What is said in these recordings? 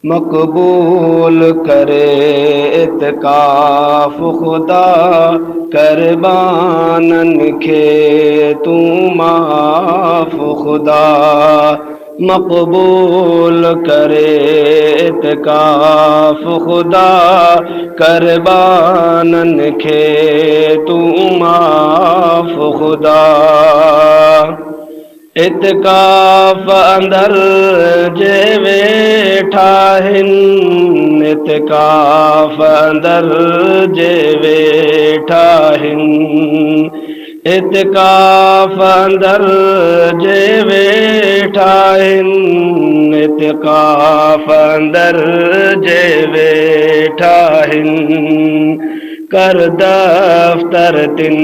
मकबूल करे इत्काफ खुदा करबानन खे तू माफ खुदा। मकबूल करे इत्काफ खुदा करबानन खे तू माफ खुदा। इत्काफ अंदर जे वेठा आहिनि, इत्काफ अंदर जे वेठा आहिनि, इत्काफ अंदर जे वेठा आहिनि, इत्काफ अंदर जे वेठा आहिनि। कर दफ्तर तिन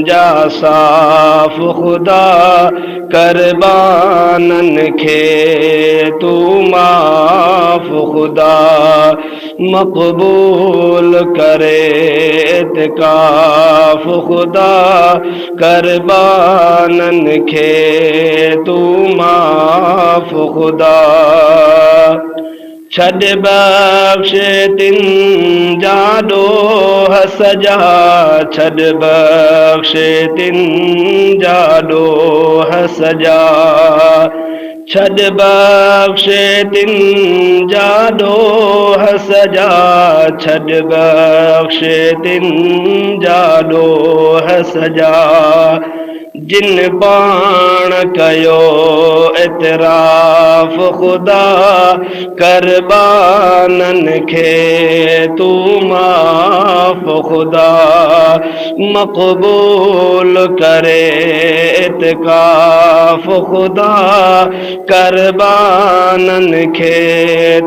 जा साफ खुदा करबानन खे तू माफ खुदा। मकबूल करे इत्काफ खुदा करबानन खे तू माफ खुदा। छॾ बख़्श तिन जा ॾोह सजा, छॾ बख़्श तिन जा ॾोह सजा, छॾ बख़्श तिन जा ॾोह सजा, छॾ बख़्श तिन जा ॾोह सजा। जिन पाण कयो इतराफ़ खुदा करबानन खे तू माफ खुदा। मकबूल करे इत्काफ खुदा करबानन खे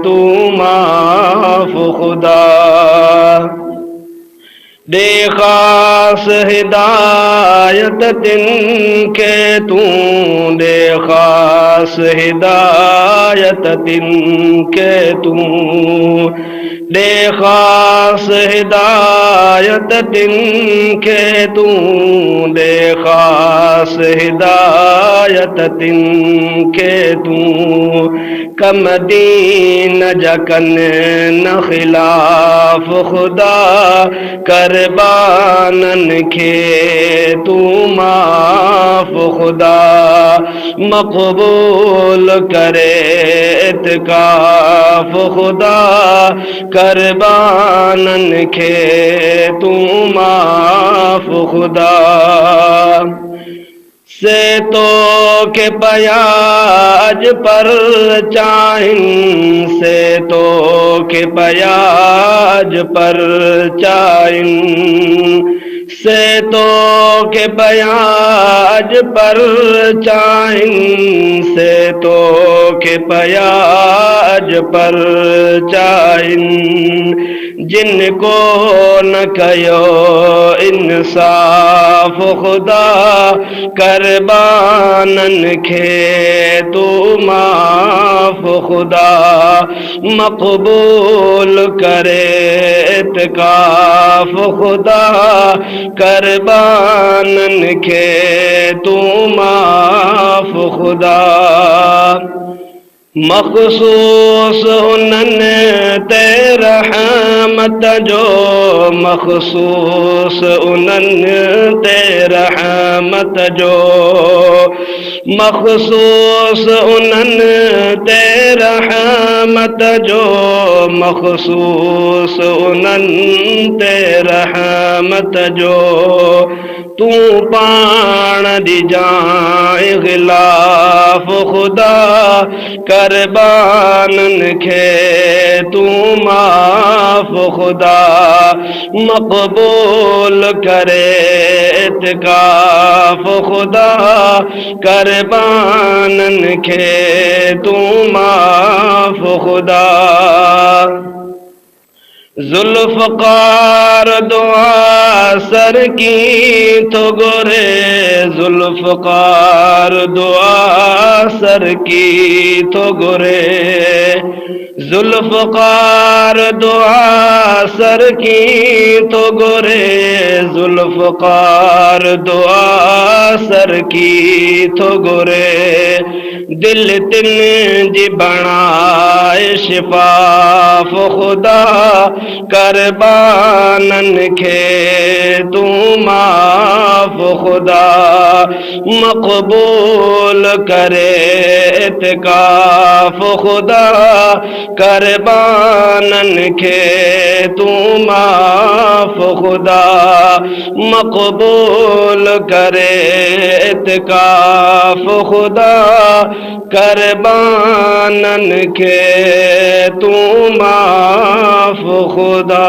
तू माफ खुदा। दे ख़ास हिदायत तिन खे तूं, दे ख़ास हिदायत तिन खे तूं, दे ख़ास हिदायत तिन खे तूं, दे ख़ास हिदायत तिन खे तूं। कम दीन जा कनि न ख़िलाफ़ खुदा करबानन खे तू माफ खुदा। मकबूल करे इत्काफ खुदा करबानन खे तू माफ खुदा। से तो के पयाज पर चाहिन, से तो के पयाज पर चाहिन, से तो के पयाज पर चाहिन, से तो के पयाज पर चाहिन। जिनको न कयो इंसाफ खुदा करबानन खे तू माफ खुदा। मकबूल करे इत्काफ खुदा करबानन खे तू माफ खुदा। मखसूस उन्हनि ते रहमत जो, मखसूस उन्हनि ते रहमत जो, मखसूस उन्हनि ते रहमत जो, मखसूस उन्हनि ते रहमत जो। तू पाण ॾिजांइ ग़िलाफ़ खुदा करबानन खे तू माफ खुदा। मकबूल करे इत्काफ खुदा करबानन खे तू माफ खुदा। जुल्फ़कार दुआ सर की तो गोरे, जुल्फ़कार दुआ सर की तो गोरे, जुल्फ़कार दुआ सर की तो गोरे, जुल्फ़कार दुआ सर की तो गोरे। दिल तिन जी बणाए शिफाफ खुदा, करबानन खे तू माफ खुदा, मकबूल करे इत्काफ खुदा, करबानन खे तू माफ खुदा, मकबूल करे इत्काफ खुदा, करबानन खे तू माफ खुदा।